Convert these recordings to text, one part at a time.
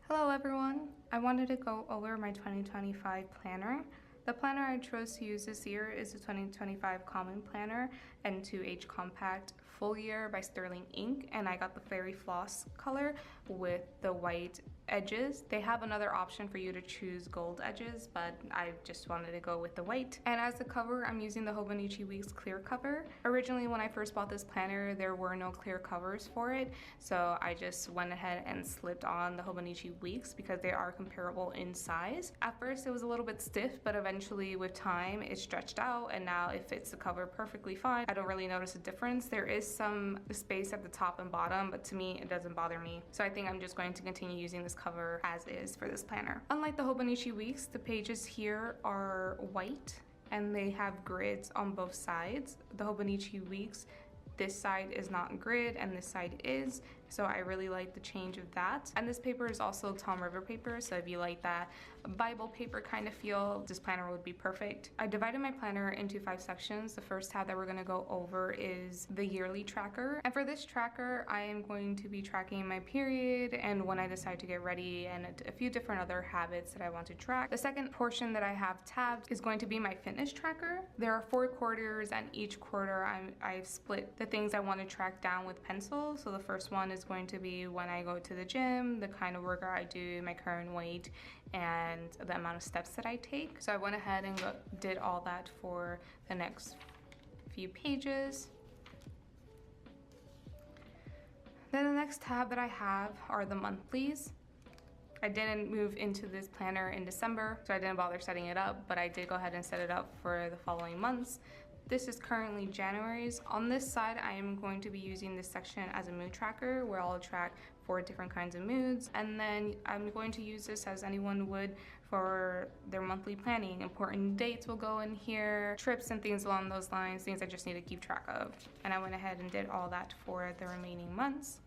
Hello everyone! I wanted to go over my 2025 planner. The planner I chose to use this year is the 2025 Common Planner N2H Compact Full Year by Sterling Ink, and I got the Fairy Floss color with the white edges. They have another option for you to choose gold edges, but I just wanted to go with the white. And as the cover, I'm using the Hobonichi Weeks clear cover. Originally, when I first bought this planner, there were no clear covers for it, so I just went ahead and slipped on the Hobonichi Weeks because they are comparable in size. At first, it was a little bit stiff, but eventually with time, it stretched out, and now it fits the cover perfectly fine. I don't really notice a difference. There is some space at the top and bottom, but to me, it doesn't bother me. So I think I'm just going to continue using this cover as is for this planner. Unlike the Hobonichi Weeks, the pages here are white and they have grids on both sides. The Hobonichi Weeks, this side is not grid and this side is, so I really like the change of that. And this paper is also Tom River paper, so if you like that Bible paper kind of feel, this planner would be perfect. I divided my planner into 5 sections. The first tab that we're going to go over is the yearly tracker, and for this tracker I am going to be tracking my period and when I decide to get ready and a few different other habits that I want to track. The second portion that I have tabbed is going to be my fitness tracker. There are 4 quarters, and each quarter I've split the things I want to track down with pencil. So the first one is going to be when I go to the gym, the kind of workout I do, my current weight, and the amount of steps that I take. So I went ahead and did all that for the next few pages. Then the next tab that I have are the monthlies. I didn't move into this planner in December, so I didn't bother setting it up, but I did go ahead and set it up for the following months. This is currently January's. On this side, I am going to be using this section as a mood tracker where I'll track 4 different kinds of moods. And then I'm going to use this as anyone would for their monthly planning. Important dates will go in here, trips and things along those lines, things I just need to keep track of. And I went ahead and did all that for the remaining months.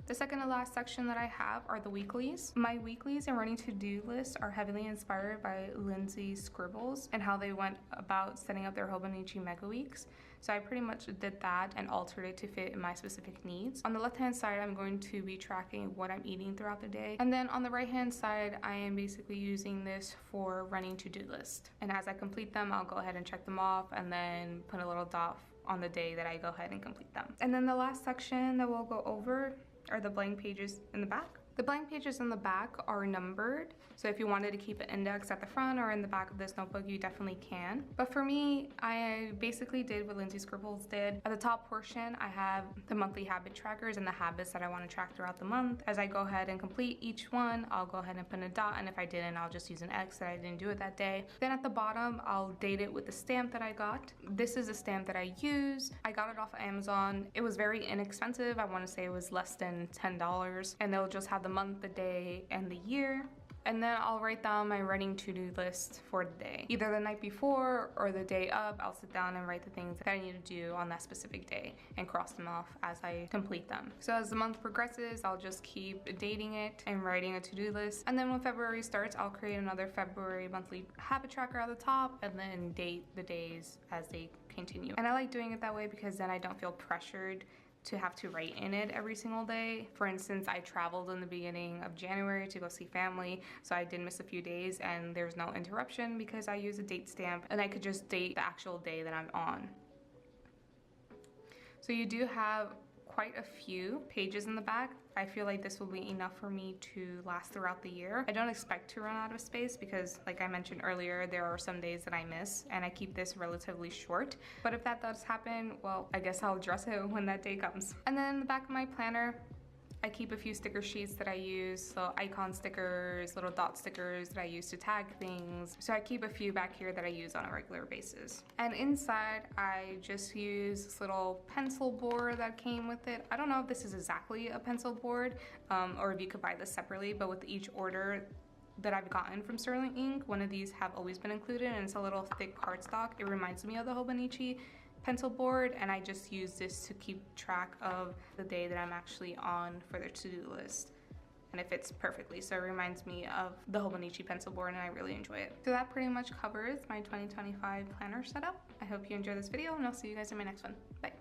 The second to last section that I have are the weeklies. My weeklies and running to-do lists are heavily inspired by Lindsey's scribbles and how they went about setting up their Hobonichi Mega Weeks. So I pretty much did that and altered it to fit my specific needs. On the left-hand side, I'm going to be tracking what I'm eating throughout the day. And then on the right-hand side, I am basically using this for running to-do list. And as I complete them, I'll go ahead and check them off and then put a little dot on the day that I go ahead and complete them. And then the last section that we'll go over are the blank pages in the back. The blank pages in the back are numbered, so if you wanted to keep an index at the front or in the back of this notebook, you definitely can. But for me, I basically did what Lindsey Scribbles did. At the top portion, I have the monthly habit trackers and the habits that I want to track throughout the month. As I go ahead and complete each one, I'll go ahead and put a dot, and if I didn't, I'll just use an X that I didn't do it that day. Then at the bottom, I'll date it with the stamp that I got. This is a stamp that I use. I got it off of Amazon. It was very inexpensive. I want to say it was less than $10, and they'll just have the month, the day, and the year. And then I'll write down my running to-do list for the day. Either the night before or the day of, I'll sit down and write the things that I need to do on that specific day and cross them off as I complete them. So as the month progresses, I'll just keep dating it and writing a to-do list. And then when February starts, I'll create another February monthly habit tracker at the top and then date the days as they continue. And I like doing it that way because then I don't feel pressured to have to write in it every single day. For instance, I traveled in the beginning of January to go see family, so I did miss a few days and there's no interruption because I use a date stamp and I could just date the actual day that I'm on. So you do have quite a few pages in the back. I feel like this will be enough for me to last throughout the year. I don't expect to run out of space because, like I mentioned earlier, there are some days that I miss and I keep this relatively short. But if that does happen, well, I guess I'll address it when that day comes. And then in the back of my planner, I keep a few sticker sheets that I use, so icon stickers, little dot stickers that I use to tag things. So I keep a few back here that I use on a regular basis. And inside, I just use this little pencil board that came with it. I don't know if this is exactly a pencil board or if you could buy this separately, but with each order that I've gotten from Sterling Ink, one of these have always been included, and it's a little thick cardstock. It reminds me of the Hobonichi pencil board, and I just use this to keep track of the day that I'm actually on for the to-do list. And it fits perfectly, so it reminds me of the Hobonichi pencil board and I really enjoy it. So that pretty much covers my 2025 planner setup. I hope you enjoyed this video and I'll see you guys in my next one. Bye.